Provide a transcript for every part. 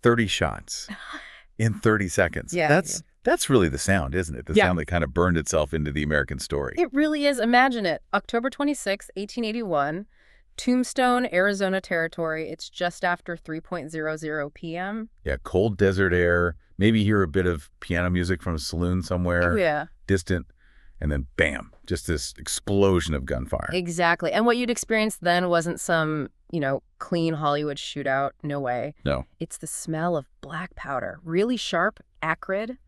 30 shots in 30 seconds. Yeah. That's really the sound, isn't it? The sound that kind of burned itself into the American story. It really is. Imagine it. October 26, 1881, Tombstone, Arizona Territory. It's just after 3:00 p.m. Yeah, cold desert air. Maybe hear a bit of piano music from a saloon somewhere. Oh, yeah. Distant. And then, bam, just this explosion of gunfire. Exactly. And what you'd experienced then wasn't some, clean Hollywood shootout. No way. No. It's the smell of black powder. Really sharp, acrid,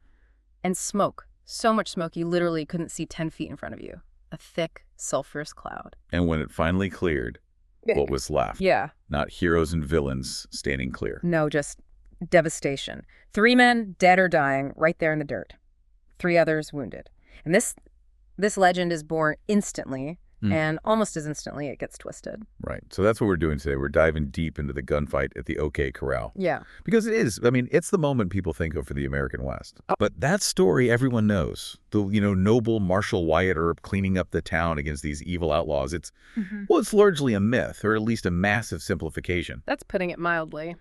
and smoke. So much smoke you literally couldn't see 10 feet in front of you. A thick, sulfurous cloud. And when it finally cleared, what was left? Yeah. Not heroes and villains standing clear. No, just devastation. 3 men dead or dying right there in the dirt. 3 others wounded. And this legend is born instantly, and almost as instantly it gets twisted. Right. So that's what we're doing today. We're diving deep into the gunfight at the OK Corral. Yeah. Because it is. I mean, it's the moment people think of for the American West. But that story everyone knows. The, noble Marshal Wyatt Earp cleaning up the town against these evil outlaws. It's, well, it's largely a myth, or at least a massive simplification. That's putting it mildly.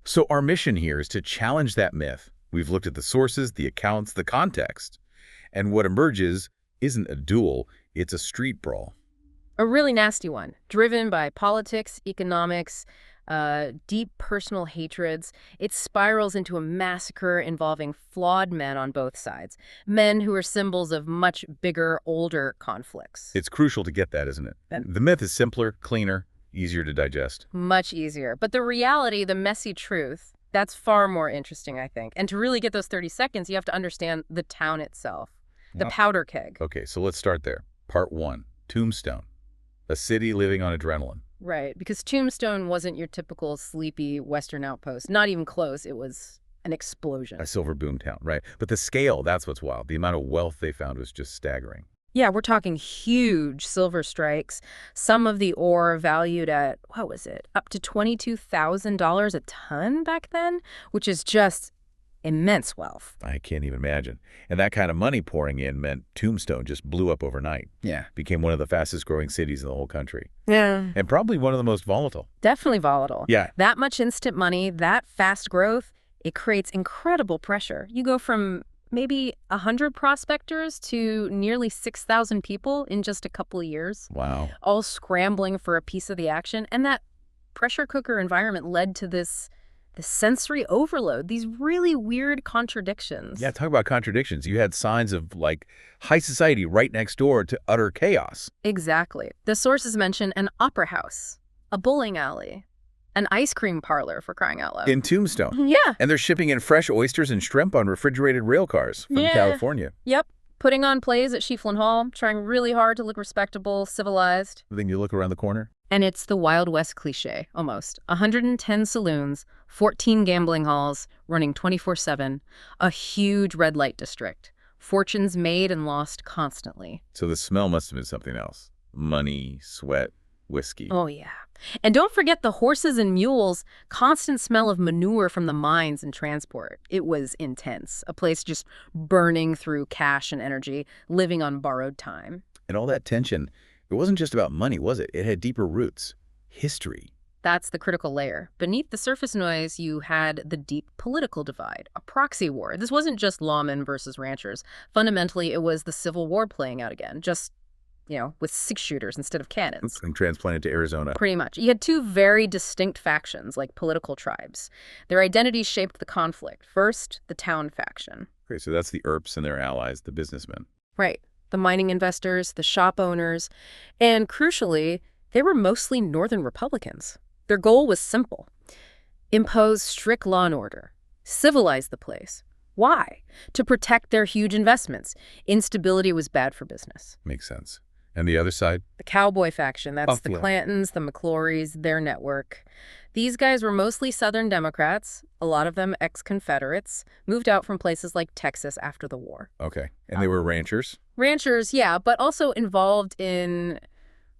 So our mission here is to challenge that myth. We've looked at the sources, the accounts, the context. And what emerges isn't a duel, it's a street brawl. A really nasty one, driven by politics, economics, deep personal hatreds. It spirals into a massacre involving flawed men on both sides, men who are symbols of much bigger, older conflicts. It's crucial to get that, isn't it? The myth is simpler, cleaner, easier to digest. Much easier. But the reality, the messy truth, that's far more interesting, I think. And to really get those 30 seconds, you have to understand the town itself, the powder keg. Okay, so let's start there. Part 1, Tombstone. A city living on adrenaline. Right, because Tombstone wasn't your typical sleepy Western outpost. Not even close. It was an explosion. A silver boom town, right? But the scale, that's what's wild. The amount of wealth they found was just staggering. Yeah, we're talking huge silver strikes. Some of the ore valued at, what was it, up to $22,000 a ton back then, which is just immense wealth. I can't even imagine. And that kind of money pouring in meant Tombstone just blew up overnight. Yeah. Became one of the fastest growing cities in the whole country. Yeah. And probably one of the most volatile. Definitely volatile. Yeah. That much instant money, that fast growth, it creates incredible pressure. You go from maybe 100 prospectors to nearly 6,000 people in just a couple of years. Wow. All scrambling for a piece of the action. And that pressure cooker environment led to the sensory overload, these really weird contradictions. Yeah, talk about contradictions. You had signs of, high society right next door to utter chaos. Exactly. The sources mention an opera house, a bowling alley, an ice cream parlor, for crying out loud. In Tombstone. Yeah. And they're shipping in fresh oysters and shrimp on refrigerated rail cars from California. Yep. Putting on plays at Schieffelin Hall, trying really hard to look respectable, civilized. Then you look around the corner. And it's the Wild West cliche, almost. 110 saloons, 14 gambling halls, running 24/7, a huge red light district. Fortunes made and lost constantly. So the smell must have been something else. Money, sweat, whiskey. Oh, yeah. And don't forget the horses and mules, constant smell of manure from the mines and transport. It was intense, a place just burning through cash and energy, living on borrowed time. And all that tension, it wasn't just about money, was it? It had deeper roots. History. That's the critical layer. Beneath the surface noise, you had the deep political divide, a proxy war. This wasn't just lawmen versus ranchers. Fundamentally, it was the Civil War playing out again, just, with 6-shooters instead of cannons. And transplanted to Arizona. Pretty much. You had 2 very distinct factions, like political tribes. Their identities shaped the conflict. First, the town faction. Okay, so that's the Earps and their allies, the businessmen. Right. The mining investors, the shop owners, and crucially, they were mostly Northern Republicans. Their goal was simple: impose strict law and order, civilize the place. Why? To protect their huge investments. Instability was bad for business. Makes sense. And the other side? The Cowboy Faction, that's the Clantons, the McLaurys, their network. These guys were mostly Southern Democrats, a lot of them ex-Confederates, moved out from places like Texas after the war. Okay. And they were ranchers? Ranchers, yeah, but also involved in,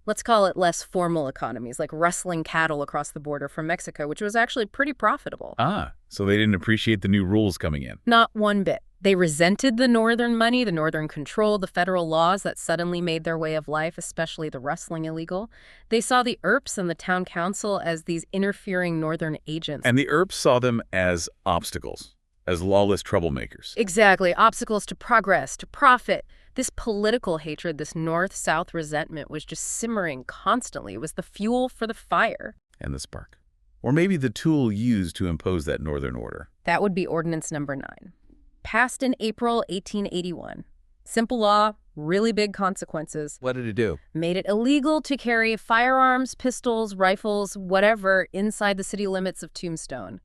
let's call it, less formal economies, like rustling cattle across the border from Mexico, which was actually pretty profitable. Ah, so they didn't appreciate the new rules coming in. Not one bit. They resented the Northern money, the Northern control, the federal laws that suddenly made their way of life, especially the rustling illegal. They saw the Earps and the town council as these interfering Northern agents. And the Earps saw them as obstacles, as lawless troublemakers. Exactly. Obstacles to progress, to profit. This political hatred, this North-South resentment was just simmering constantly. It was the fuel for the fire. And the spark. Or maybe the tool used to impose that Northern order. That would be Ordinance Number 9. Passed in April 1881. Simple law, really big consequences. What did it do? Made it illegal to carry firearms, pistols, rifles, whatever, inside the city limits of Tombstone.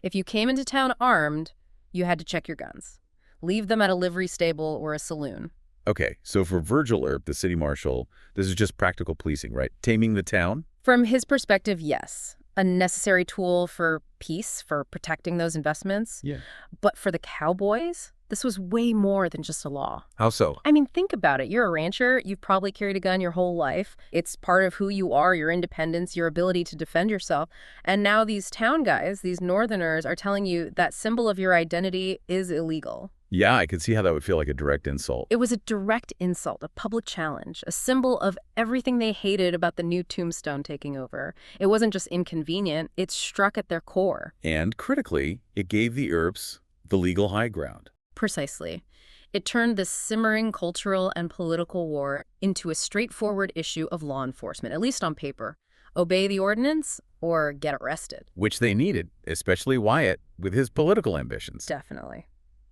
If you came into town armed, you had to check your guns. Leave them at a livery stable or a saloon. Okay, so for Virgil Earp, the city marshal, this is just practical policing, right? Taming the town? From his perspective, yes. A necessary tool for peace, for protecting those investments. Yeah. But for the cowboys, this was way more than just a law. How so? I mean, think about it. You're a rancher. You've probably carried a gun your whole life. It's part of who you are, your independence, your ability to defend yourself. And now these town guys, these Northerners, are telling you that symbol of your identity is illegal. Yeah, I could see how that would feel like a direct insult. It was a direct insult, a public challenge, a symbol of everything they hated about the new Tombstone taking over. It wasn't just inconvenient, it struck at their core. And critically, it gave the Earps the legal high ground. Precisely. It turned this simmering cultural and political war into a straightforward issue of law enforcement, at least on paper. Obey the ordinance or get arrested. Which they needed, especially Wyatt, with his political ambitions. Definitely.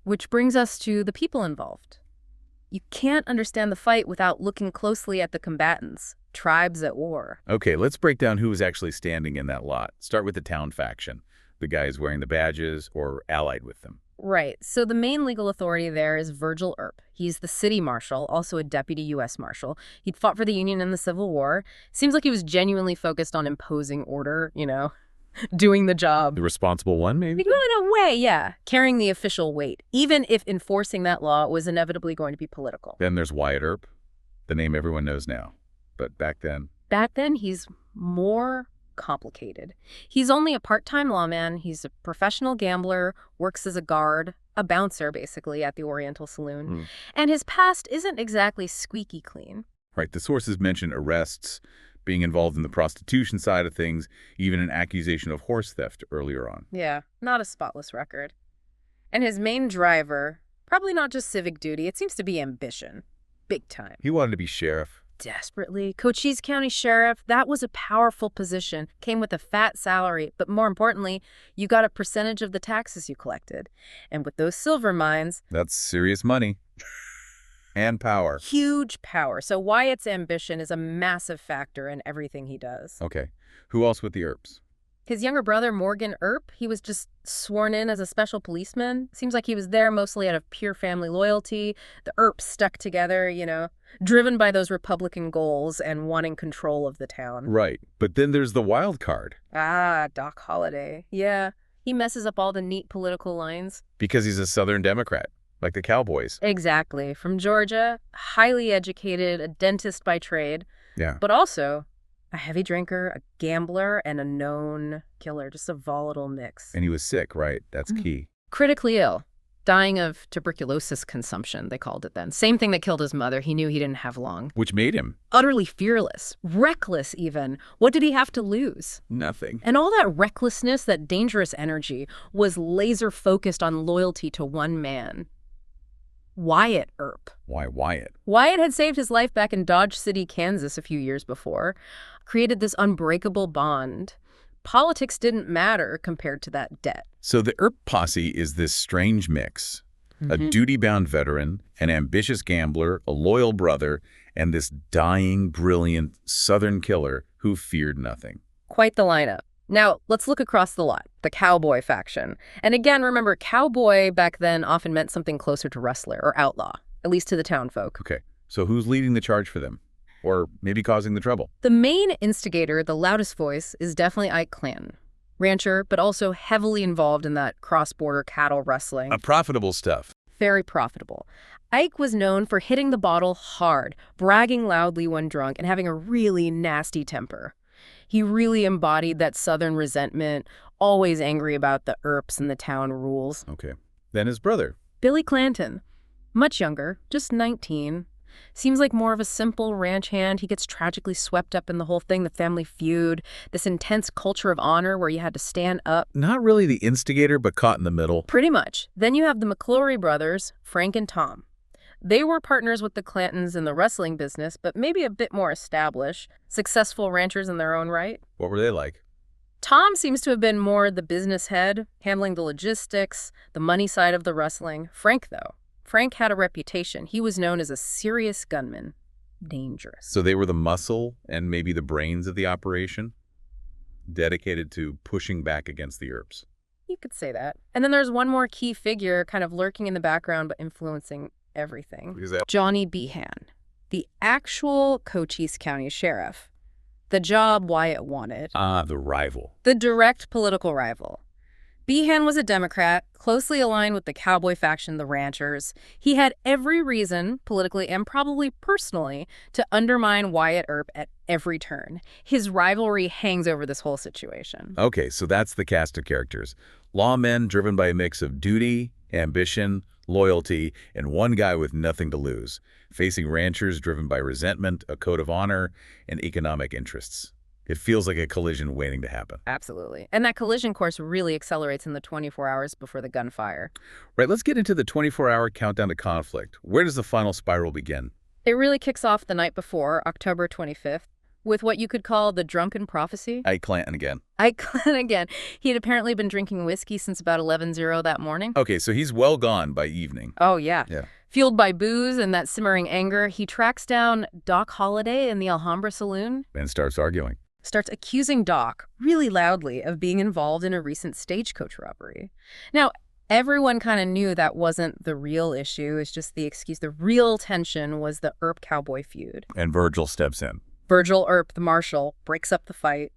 Which brings us to the people involved. You can't understand the fight without looking closely at the combatants, tribes at war. Okay, let's break down who was actually standing in that lot. Start with the town faction, the guys wearing the badges or allied with them. Right. So the main legal authority there is Virgil Earp. He's the city marshal, also a deputy U.S. marshal. He'd fought for the Union in the Civil War. Seems like he was genuinely focused on imposing order, doing the job. The responsible one, maybe? Well, in a way, yeah. Carrying the official weight, even if enforcing that law was inevitably going to be political. Then there's Wyatt Earp, the name everyone knows now. But back then... Back then, he's more complicated. He's only a part-time lawman. He's a professional gambler, works as a guard, a bouncer, basically, at the Oriental Saloon. And his past isn't exactly squeaky clean. Right, the sources mention arrests, being involved in the prostitution side of things, even an accusation of horse theft earlier on. Yeah, not a spotless record. And his main driver, probably not just civic duty, it seems to be ambition. Big time. He wanted to be sheriff. Desperately. Cochise County Sheriff, that was a powerful position, came with a fat salary, but more importantly, you got a percentage of the taxes you collected. And with those silver mines... That's serious money. And power. Huge power. So Wyatt's ambition is a massive factor in everything he does. Okay. Who else with the Earps? His younger brother, Morgan Earp, he was just sworn in as a special policeman. Seems like he was there mostly out of pure family loyalty. The Earps stuck together, driven by those Republican goals and wanting control of the town. Right. But then there's the wild card. Doc Holliday. Yeah. He messes up all the neat political lines. Because he's a Southern Democrat. Like the Cowboys. Exactly. From Georgia, highly educated, a dentist by trade. Yeah. But also a heavy drinker, a gambler, and a known killer. Just a volatile mix. And he was sick, right? That's key. Critically ill. Dying of tuberculosis consumption, they called it then. Same thing that killed his mother. He knew he didn't have long. Which made him? Utterly fearless. Reckless, even. What did he have to lose? Nothing. And all that recklessness, that dangerous energy, was laser-focused on loyalty to one man. Wyatt Earp. Why Wyatt? Wyatt had saved his life back in Dodge City, Kansas a few years before, created this unbreakable bond. Politics didn't matter compared to that debt. So the Earp posse is this strange mix. A duty-bound veteran, an ambitious gambler, a loyal brother, and this dying, brilliant Southern killer who feared nothing. Quite the lineup. Now, let's look across the lot, the Cowboy Faction. And again, remember, cowboy back then often meant something closer to rustler or outlaw, at least to the town folk. Okay, so who's leading the charge for them? Or maybe causing the trouble? The main instigator, the loudest voice, is definitely Ike Clanton. Rancher, but also heavily involved in that cross-border cattle rustling. Profitable stuff. Very profitable. Ike was known for hitting the bottle hard, bragging loudly when drunk, and having a really nasty temper. He really embodied that Southern resentment, always angry about the Earps and the town rules. Okay. Then his brother, Billy Clanton, much younger, just 19. Seems like more of a simple ranch hand. He gets tragically swept up in the whole thing, the family feud, this intense culture of honor where you had to stand up. Not really the instigator, but caught in the middle. Pretty much. Then you have the McLaury brothers, Frank and Tom. They were partners with the Clantons in the wrestling business, but maybe a bit more established, successful ranchers in their own right. What were they like? Tom seems to have been more the business head, handling the logistics, the money side of the wrestling. Frank, though. Frank had a reputation. He was known as a serious gunman. Dangerous. So they were the muscle and maybe the brains of the operation, dedicated to pushing back against the Earps. You could say that. And then there's one more key figure kind of lurking in the background but influencing everything. Who's that? Johnny Behan, the actual Cochise County Sheriff. The job Wyatt wanted. Ah, the rival. The direct political rival. Behan was a Democrat, closely aligned with the Cowboy Faction, the ranchers. He had every reason, politically and probably personally, to undermine Wyatt Earp at every turn. His rivalry hangs over this whole situation. Okay, so that's the cast of characters. Lawmen driven by a mix of duty, ambition, loyalty, and one guy with nothing to lose, facing ranchers driven by resentment, a code of honor, and economic interests. It feels like a collision waiting to happen. Absolutely. And that collision course really accelerates in the 24 hours before the gunfire. Right, let's get into the 24-hour countdown to conflict. Where does the final spiral begin? It really kicks off the night before, October 25th, with what you could call the drunken prophecy. Ike Clanton again. Ike Clanton again. He had apparently been drinking whiskey since about 11:00 that morning. Okay, so he's well gone by evening. Oh, yeah. Yeah. Fueled by booze and that simmering anger, he tracks down Doc Holliday in the Alhambra Saloon. And starts arguing. Starts accusing Doc, really loudly, of being involved in a recent stagecoach robbery. Now, everyone kind of knew that wasn't the real issue. It's just the excuse. The real tension was the Earp-Cowboy feud. And Virgil steps in. Virgil Earp, the marshal, breaks up the fight.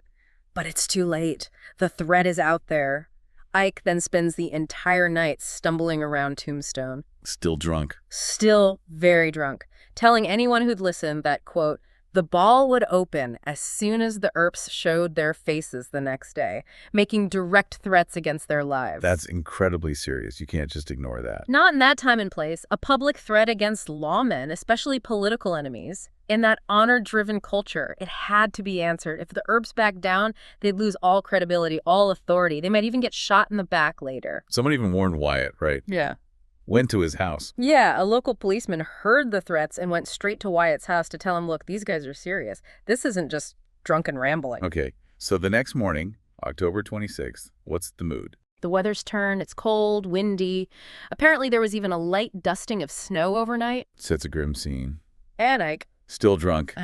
But it's too late. The threat is out there. Ike then spends the entire night stumbling around Tombstone. Still drunk. Still very drunk. Telling anyone who'd listen that, quote, the ball would open as soon as the Earps showed their faces the next day, making direct threats against their lives. That's incredibly serious. You can't just ignore that. Not in that time and place. A public threat against lawmen, especially political enemies. In that honor-driven culture, it had to be answered. If the Earps backed down, they'd lose all credibility, all authority. They might even get shot in the back later. Someone even warned Wyatt, right? Yeah. Went to his house. Yeah, a local policeman heard the threats and went straight to Wyatt's house to tell him, look, these guys are serious. This isn't just drunken rambling. Okay, so the next morning, October 26th, what's the mood? The weather's turned, it's cold, windy. Apparently there was even a light dusting of snow overnight. Sets a grim scene. And Ike. Still drunk,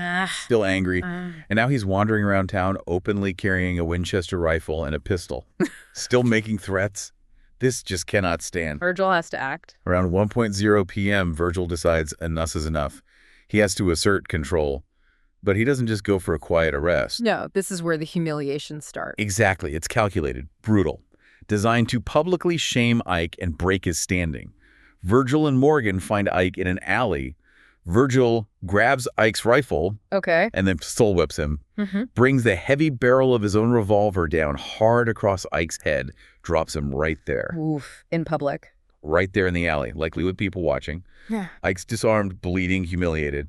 still angry, and now he's wandering around town openly carrying a Winchester rifle and a pistol, still making threats. This just cannot stand. Virgil has to act. Around 1:00 p.m., Virgil decides enough is enough. He has to assert control. But he doesn't just go for a quiet arrest. No, this is where the humiliations start. Exactly. It's calculated, brutal, designed to publicly shame Ike and break his standing. Virgil and Morgan find Ike in an alley. Virgil grabs Ike's rifle and then pistol whips him, brings the heavy barrel of his own revolver down hard across Ike's head, drops him right there. Oof, in public. Right there in the alley, likely with people watching. Yeah. Ike's disarmed, bleeding, humiliated.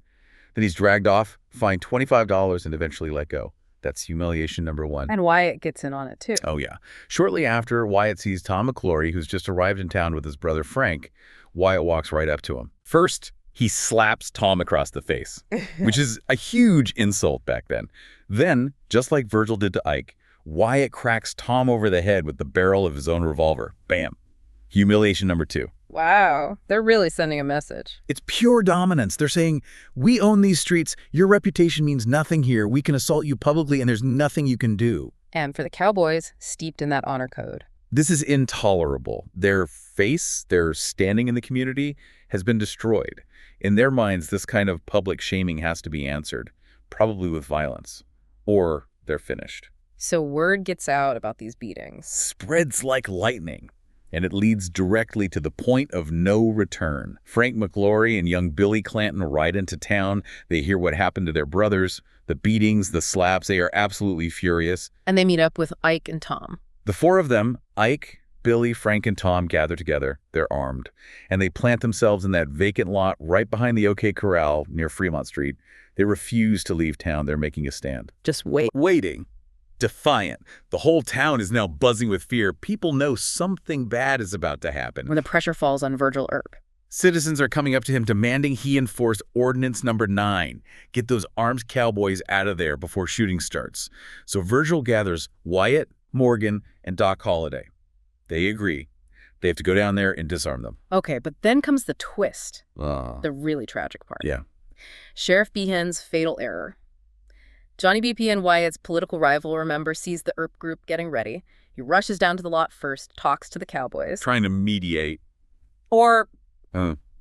Then he's dragged off, fined $25, and eventually let go. That's humiliation number one. And Wyatt gets in on it, too. Oh, yeah. Shortly after, Wyatt sees Tom McLaury, who's just arrived in town with his brother Frank. Wyatt walks right up to him. First, he slaps Tom across the face, which is a huge insult back then. Then, just like Virgil did to Ike, Wyatt cracks Tom over the head with the barrel of his own revolver. Bam. Humiliation number two. Wow. They're really sending a message. It's pure dominance. They're saying, we own these streets. Your reputation means nothing here. We can assault you publicly, and there's nothing you can do. And for the Cowboys, steeped in that honor code. This is intolerable. Their face, their standing in the community, has been destroyed. In their minds, this kind of public shaming has to be answered, probably with violence, or they're finished. So word gets out about these beatings. Spreads like lightning, and it leads directly to the point of no return. Frank McLaury and young Billy Clanton ride into town. They hear what happened to their brothers, the beatings, the slaps. They are absolutely furious. And they meet up with Ike and Tom. The four of them, Ike, Billy, Frank, and Tom gather together. They're armed. And they plant themselves in that vacant lot right behind the OK Corral near Fremont Street. They refuse to leave town. They're making a stand. Just wait. Waiting. Defiant. The whole town is now buzzing with fear. People know something bad is about to happen. When the pressure falls on Virgil Earp. Citizens are coming up to him demanding he enforce Ordinance Number 9. Get those armed cowboys out of there before shooting starts. So Virgil gathers Wyatt, Morgan, and Doc Holliday. They agree. They have to go down there and disarm them. Okay, but then comes the twist. The really tragic part. Yeah. Sheriff Behan's fatal error. Johnny BP and Wyatt's political rival, remember, sees the Earp group getting ready. He rushes down to the lot first, talks to the cowboys. Trying to mediate. Or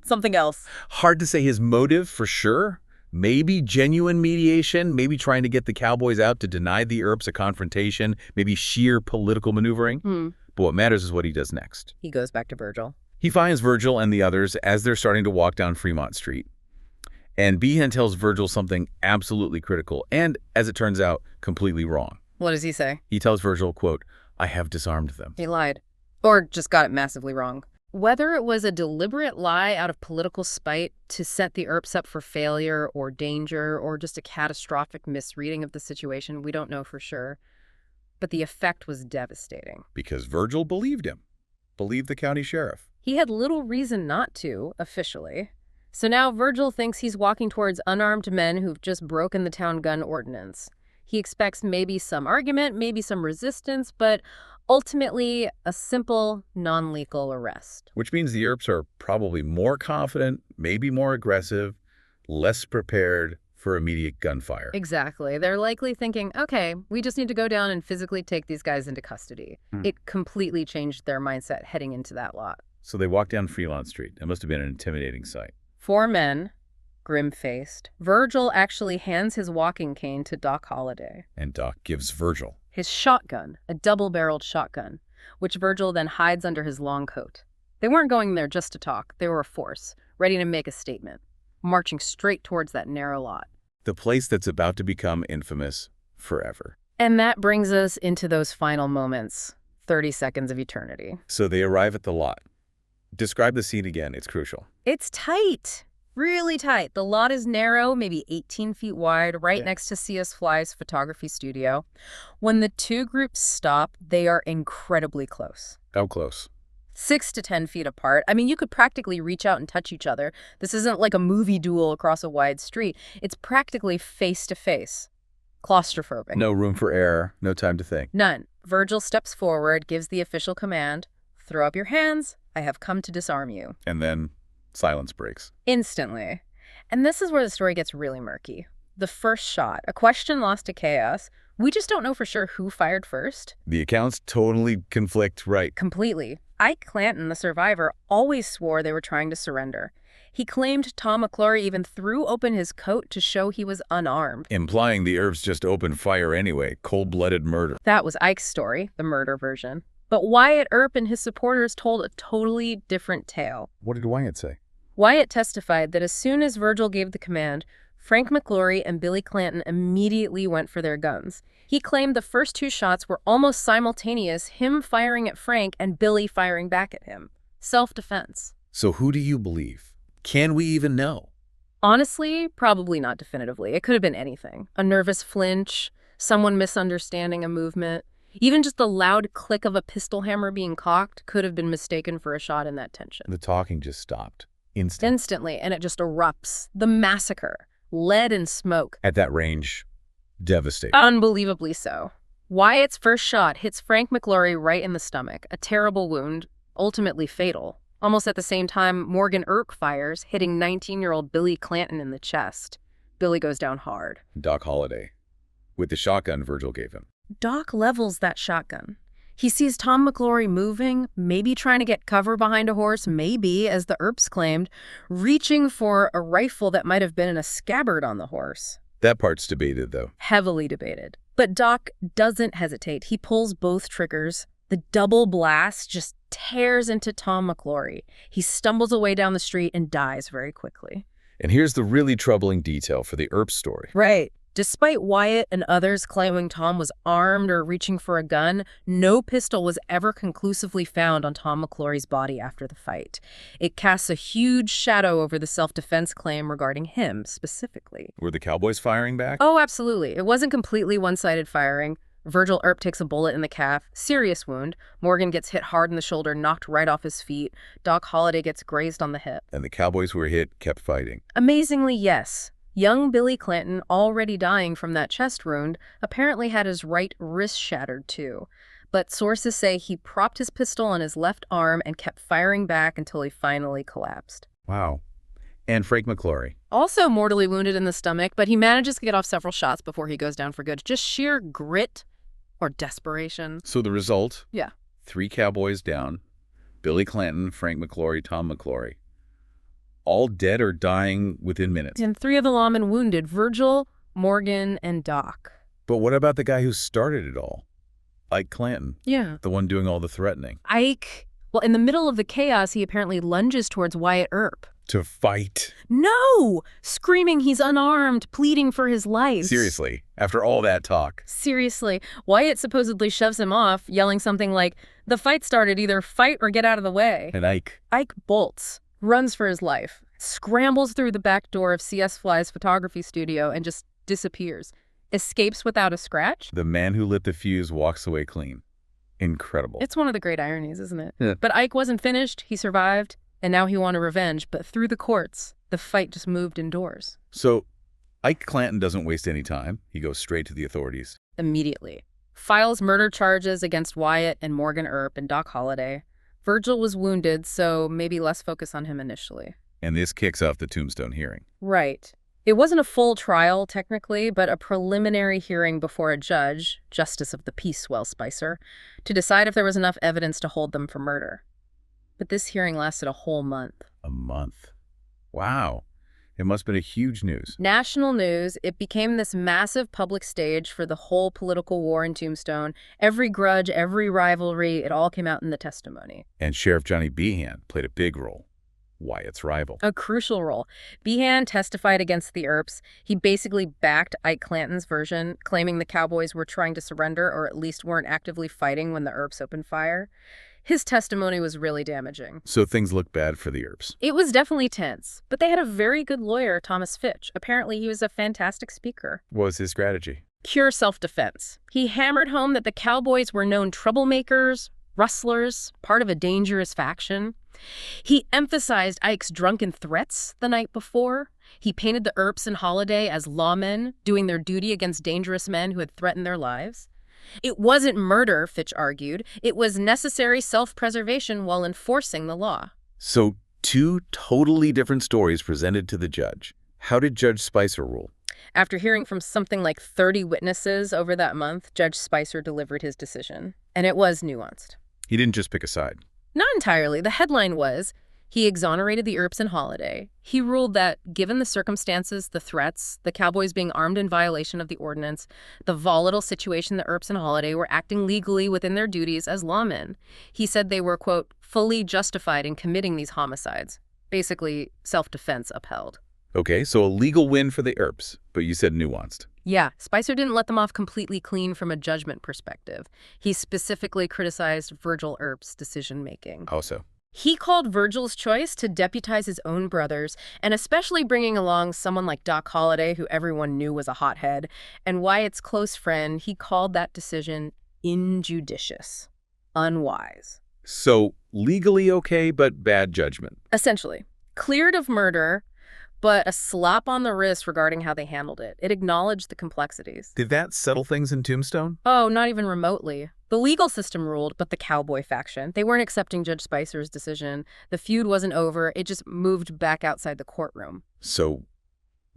something else. Hard to say his motive for sure. Maybe genuine mediation, maybe trying to get the cowboys out to deny the Earps a confrontation, maybe sheer political maneuvering. But what matters is what he does next. He goes back to Virgil. He finds Virgil and the others as they're starting to walk down Fremont Street. And Behan tells Virgil something absolutely critical and, as it turns out, completely wrong. What does he say? He tells Virgil, quote, "I have disarmed them." He lied. Or just got it massively wrong. Whether it was a deliberate lie out of political spite to set the Earps up for failure or danger or just a catastrophic misreading of the situation, we don't know for sure. But the effect was devastating. Because Virgil believed him. Believed the county sheriff. He had little reason not to, officially. So now Virgil thinks he's walking towards unarmed men who've just broken the town gun ordinance. He expects maybe some argument, maybe some resistance, but ultimately a simple, non-lethal arrest. Which means the Earps are probably more confident, maybe more aggressive, less prepared for immediate gunfire. Exactly. They're likely thinking, okay, we just need to go down and physically take these guys into custody. It completely changed their mindset heading into that lot. So they walk down Fremont Street. It must have been an intimidating sight. 4 men, grim-faced. Virgil actually hands his walking cane to Doc Holliday. And Doc gives Virgil his shotgun, a double-barreled shotgun, which Virgil then hides under his long coat. They weren't going there just to talk. They were a force, ready to make a statement, marching straight towards that narrow lot. The place that's about to become infamous forever. And that brings us into those final moments, 30 seconds of eternity. So they arrive at the lot. Describe the scene again. It's crucial. It's tight. Really tight. The lot is narrow, maybe 18 feet wide, right next to C.S. Fly's photography studio. When the two groups stop, they are incredibly close. How close? 6 to 10 feet apart. I mean, you could practically reach out and touch each other. This isn't like a movie duel across a wide street. It's practically face-to-face. Claustrophobic. No room for error. No time to think. None. Virgil steps forward, gives the official command, "Throw up your hands. I have come to disarm you." And then silence breaks. Instantly. And this is where the story gets really murky. The first shot, a question lost to chaos. We just don't know for sure who fired first. The accounts totally conflict, right? Completely. Ike Clanton, the survivor, always swore they were trying to surrender. He claimed Tom McLaury even threw open his coat to show he was unarmed. Implying the Earps just opened fire anyway. Cold-blooded murder. That was Ike's story, the murder version. But Wyatt Earp and his supporters told a totally different tale. What did Wyatt say? Wyatt testified that as soon as Virgil gave the command, Frank McLaury and Billy Clanton immediately went for their guns. He claimed the first 2 shots were almost simultaneous, him firing at Frank and Billy firing back at him. Self-defense. So who do you believe? Can we even know? Honestly, probably not definitively. It could have been anything. A nervous flinch, someone misunderstanding a movement. Even just the loud click of a pistol hammer being cocked could have been mistaken for a shot in that tension. The talking just stopped. Instantly, and it just erupts. The massacre. Lead and smoke. At that range, devastating. Unbelievably so. Wyatt's first shot hits Frank McLaury right in the stomach, a terrible wound, ultimately fatal. Almost at the same time, Morgan Earp fires, hitting 19-year-old Billy Clanton in the chest. Billy goes down hard. Doc Holliday, with the shotgun Virgil gave him. Doc levels that shotgun. He sees Tom McLaury moving, maybe trying to get cover behind a horse, maybe, as the Earps claimed, reaching for a rifle that might have been in a scabbard on the horse. That part's debated, though. Heavily debated. But Doc doesn't hesitate. He pulls both triggers. The double blast just tears into Tom McLaury. He stumbles away down the street and dies very quickly. And here's the really troubling detail for the Earps story. Right. Despite Wyatt and others claiming Tom was armed or reaching for a gun, no pistol was ever conclusively found on Tom McLaurys' body after the fight. It casts a huge shadow over the self-defense claim regarding him specifically. Were the Cowboys firing back? Oh, absolutely. It wasn't completely one-sided firing. Virgil Earp takes a bullet in the calf, serious wound. Morgan gets hit hard in the shoulder, knocked right off his feet. 𝐃 Holliday gets grazed on the hip. And the Cowboys who were hit kept fighting. Amazingly, yes. Young Billy Clanton, already dying from that chest wound, apparently had his right wrist shattered too. But sources say he propped his pistol on his left arm and kept firing back until he finally collapsed. Wow. And Frank McLaury. Also mortally wounded in the stomach, but he manages to get off several shots before he goes down for good. Just sheer grit or desperation. So the result? Yeah. 3 Cowboys down. Billy Clanton, Frank McLaury, Tom McLaury. All dead or dying within minutes. And 3 of the lawmen wounded, Virgil, Morgan, and Doc. But what about the guy who started it all? Ike Clanton. Yeah. The one doing all the threatening. Ike, well, in the middle of the chaos, he apparently lunges towards Wyatt Earp. To fight. No! Screaming he's unarmed, pleading for his life. Seriously, after all that talk. Seriously. Wyatt supposedly shoves him off, yelling something like, "The fight started, either fight or get out of the way." And Ike bolts, runs for his life, scrambles through the back door of C.S. Fly's photography studio and just disappears. Escapes without a scratch. The man who lit the fuse walks away clean. Incredible. It's one of the great ironies, isn't it? Yeah. But Ike wasn't finished. He survived. And now he wanted revenge, but through the courts, the fight just moved indoors. So Ike Clanton doesn't waste any time. He goes straight to the authorities. Immediately. Files murder charges against Wyatt and Morgan Earp and 𝐃 Holliday. Virgil was wounded, so maybe less focus on him initially. And this kicks off the Tombstone hearing. Right. It wasn't a full trial, technically, but a preliminary hearing before a judge, Justice of the Peace, Spicer, to decide if there was enough evidence to hold them for murder. But this hearing lasted a whole month. A month. Wow. It must have been a huge news. National news. It became this massive public stage for the whole political war in Tombstone. Every grudge, every rivalry, it all came out in the testimony. And Sheriff Johnny Behan played a big role. Wyatt's rival. A crucial role. Behan testified against the Earps. He basically backed Ike Clanton's version, claiming the Cowboys were trying to surrender or at least weren't actively fighting when the Earps opened fire. His testimony was really damaging. So things looked bad for the Earps. It was definitely tense, but they had a very good lawyer, Thomas Fitch. Apparently, he was a fantastic speaker. What was his strategy? Pure self-defense. He hammered home that the Cowboys were known troublemakers, rustlers, part of a dangerous faction. He emphasized Ike's drunken threats the night before. He painted the Earps and Holliday as lawmen, doing their duty against dangerous men who had threatened their lives. It wasn't murder, Fitch argued. It was necessary self-preservation while enforcing the law. So 2 totally different stories presented to the judge. How did Judge Spicer rule? After hearing from something like 30 witnesses over that month, Judge Spicer delivered his decision. And it was nuanced. He didn't just pick a side. Not entirely. The headline was, he exonerated the Earps and Holliday. He ruled that, given the circumstances, the threats, the Cowboys being armed in violation of the ordinance, the volatile situation the Earps and Holliday were acting legally within their duties as lawmen, he said they were, quote, fully justified in committing these homicides. Basically, self-defense upheld. Okay, so a legal win for the Earps, but you said nuanced. Yeah, Spicer didn't let them off completely clean from a judgment perspective. He specifically criticized Virgil Earp's decision-making. How so? He called Virgil's choice to deputize his own brothers, and especially bringing along someone like 𝐃 Holliday, who everyone knew was a hothead, and Wyatt's close friend, he called that decision injudicious, unwise. So legally okay, but bad judgment. Essentially. Cleared of murder, but a slap on the wrist regarding how they handled it. It acknowledged the complexities. Did that settle things in Tombstone? Oh, not even remotely. The legal system ruled, but the Cowboy Faction, they weren't accepting Judge Spicer's decision. The feud wasn't over. It just moved back outside the courtroom. So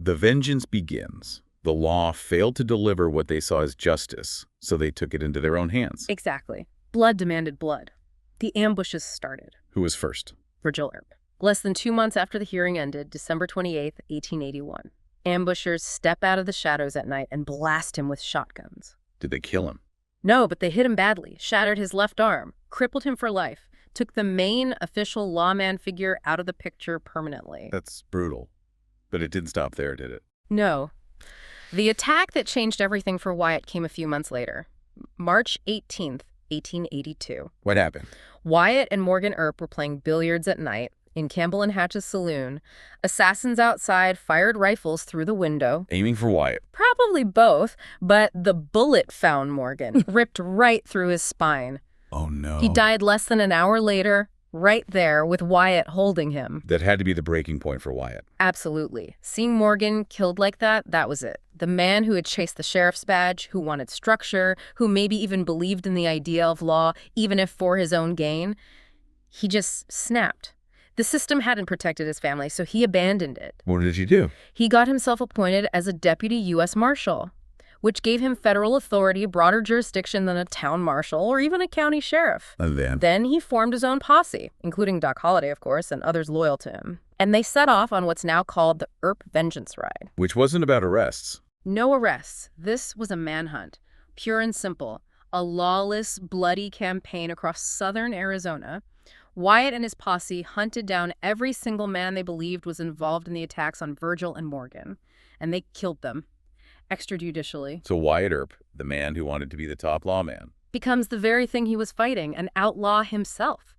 the vengeance begins. The law failed to deliver what they saw as justice, so they took it into their own hands. Exactly. Blood demanded blood. The ambushes started. Who was first? Virgil Earp. Less than 2 months after the hearing ended, December 28, 1881, ambushers step out of the shadows at night and blast him with shotguns. Did they kill him? No, but they hit him badly, shattered his left arm, crippled him for life, took the main official lawman figure out of the picture permanently. That's brutal. But it didn't stop there, did it? No. The attack that changed everything for Wyatt came a few months later, March 18th, 1882. What happened? Wyatt and Morgan Earp were playing billiards at night in Campbell and Hatch's saloon. Assassins outside fired rifles through the window. Aiming for Wyatt. Probably both, but the bullet found Morgan, ripped right through his spine. Oh, no. He died less than an hour later, right there with Wyatt holding him. That had to be the breaking point for Wyatt. Absolutely. Seeing Morgan killed like that, that was it. The man who had chased the sheriff's badge, who wanted structure, who maybe even believed in the idea of law, even if for his own gain, he just snapped. The system hadn't protected his family, so he abandoned it. What did he do? He got himself appointed as a deputy U.S. Marshal, which gave him federal authority, broader jurisdiction than a town marshal or even a county sheriff. And then he formed his own posse, including Doc Holliday, of course, and others loyal to him. And they set off on what's now called the Earp Vengeance Ride. Which wasn't about arrests. No arrests. This was a manhunt, pure and simple. A lawless, bloody campaign across southern Arizona. Wyatt and his posse hunted down every single man they believed was involved in the attacks on Virgil and Morgan, and they killed them, extrajudicially. So Wyatt Earp, the man who wanted to be the top lawman, becomes the very thing he was fighting, an outlaw himself.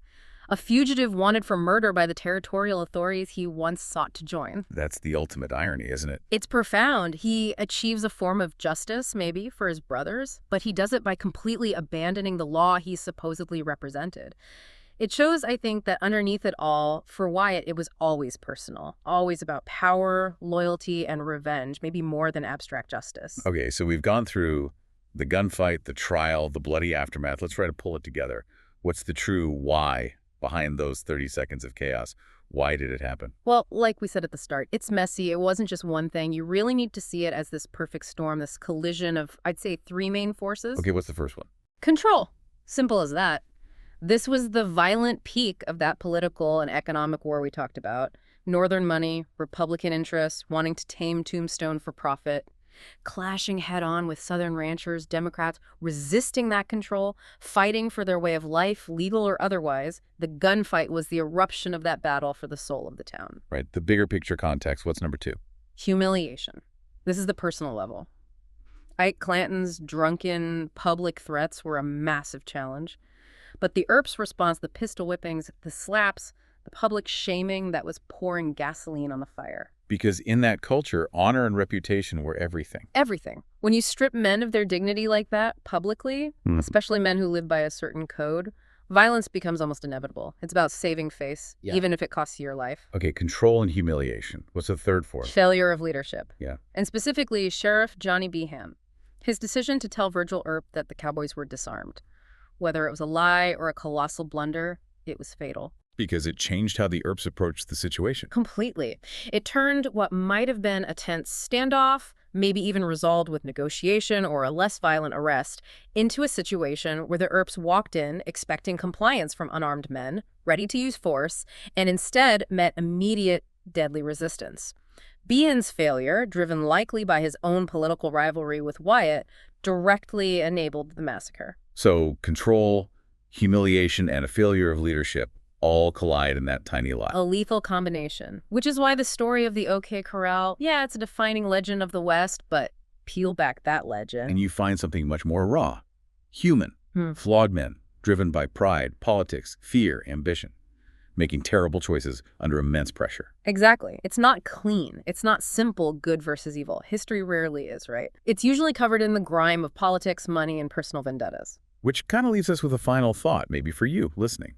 A fugitive wanted for murder by the territorial authorities he once sought to join. That's the ultimate irony, isn't it? It's profound. He achieves a form of justice, maybe, for his brothers, but he does it by completely abandoning the law he supposedly represented. It shows, I think, that underneath it all, for Wyatt, it was always personal, always about power, loyalty, and revenge, maybe more than abstract justice. Okay, so we've gone through the gunfight, the trial, the bloody aftermath. Let's try to pull it together. What's the true why behind those 30 seconds of chaos? Why did it happen? Well, like we said at the start, it's messy. It wasn't just one thing. You really need to see it as this perfect storm, this collision of, I'd say, three main forces. Okay, what's the first one? Control. Simple as that. This was the violent peak of that political and economic war we talked about. Northern money, Republican interests, wanting to tame Tombstone for profit, clashing head-on with Southern ranchers, Democrats, resisting that control, fighting for their way of life, legal or otherwise. The gunfight was the eruption of that battle for the soul of the town. Right, the bigger picture context. What's number two? Humiliation. This is the personal level. Ike Clanton's drunken public threats were a massive challenge. But the Earps' response, the pistol whippings, the slaps, the public shaming that was pouring gasoline on the fire. Because in that culture, honor and reputation were everything. Everything. When you strip men of their dignity like that publicly, especially men who live by a certain code, violence becomes almost inevitable. It's about saving face, even if it costs you your life. Okay, control and humiliation. What's the third force? Failure of leadership. Yeah. And specifically, Sheriff Johnny Behan. His decision to tell Virgil Earp that the Cowboys were disarmed. Whether it was a lie or a colossal blunder, it was fatal. Because it changed how the Earps approached the situation. Completely. It turned what might have been a tense standoff, maybe even resolved with negotiation or a less violent arrest, into a situation where the Earps walked in expecting compliance from unarmed men, ready to use force, and instead met immediate deadly resistance. Behan's failure, driven likely by his own political rivalry with Wyatt, directly enabled the massacre. So control, humiliation, and a failure of leadership all collide in that tiny lie. A lethal combination, which is why the story of the O.K Corral, it's a defining legend of the West, but peel back that legend. And you find something much more raw, human, flawed men, driven by pride, politics, fear, ambition, making terrible choices under immense pressure. Exactly. It's not clean. It's not simple good versus evil. History rarely is, right? It's usually covered in the grime of politics, money, and personal vendettas. Which kind of leaves us with a final thought, maybe for you listening.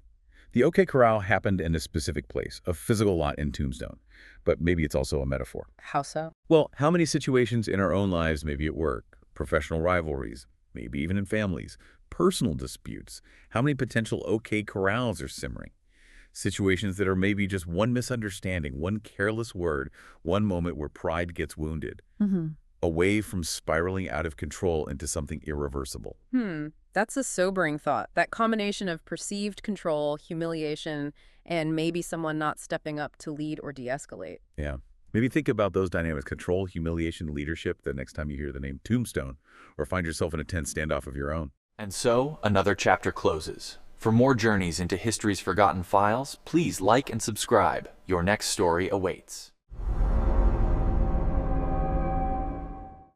The O.K Corral happened in a specific place, a physical lot in Tombstone. But maybe it's also a metaphor. How so? Well, how many situations in our own lives, maybe at work, professional rivalries, maybe even in families, personal disputes, how many potential O.K Corrals are simmering? Situations that are maybe just one misunderstanding, one careless word, one moment where pride gets wounded, away from spiraling out of control into something irreversible. That's a sobering thought. That combination of perceived control, humiliation, and maybe someone not stepping up to lead or de-escalate. Yeah. Maybe think about those dynamics, control, humiliation, leadership, the next time you hear the name Tombstone, or find yourself in a tense standoff of your own. And so, another chapter closes. For more journeys into history's forgotten files, please like and subscribe. Your next story awaits.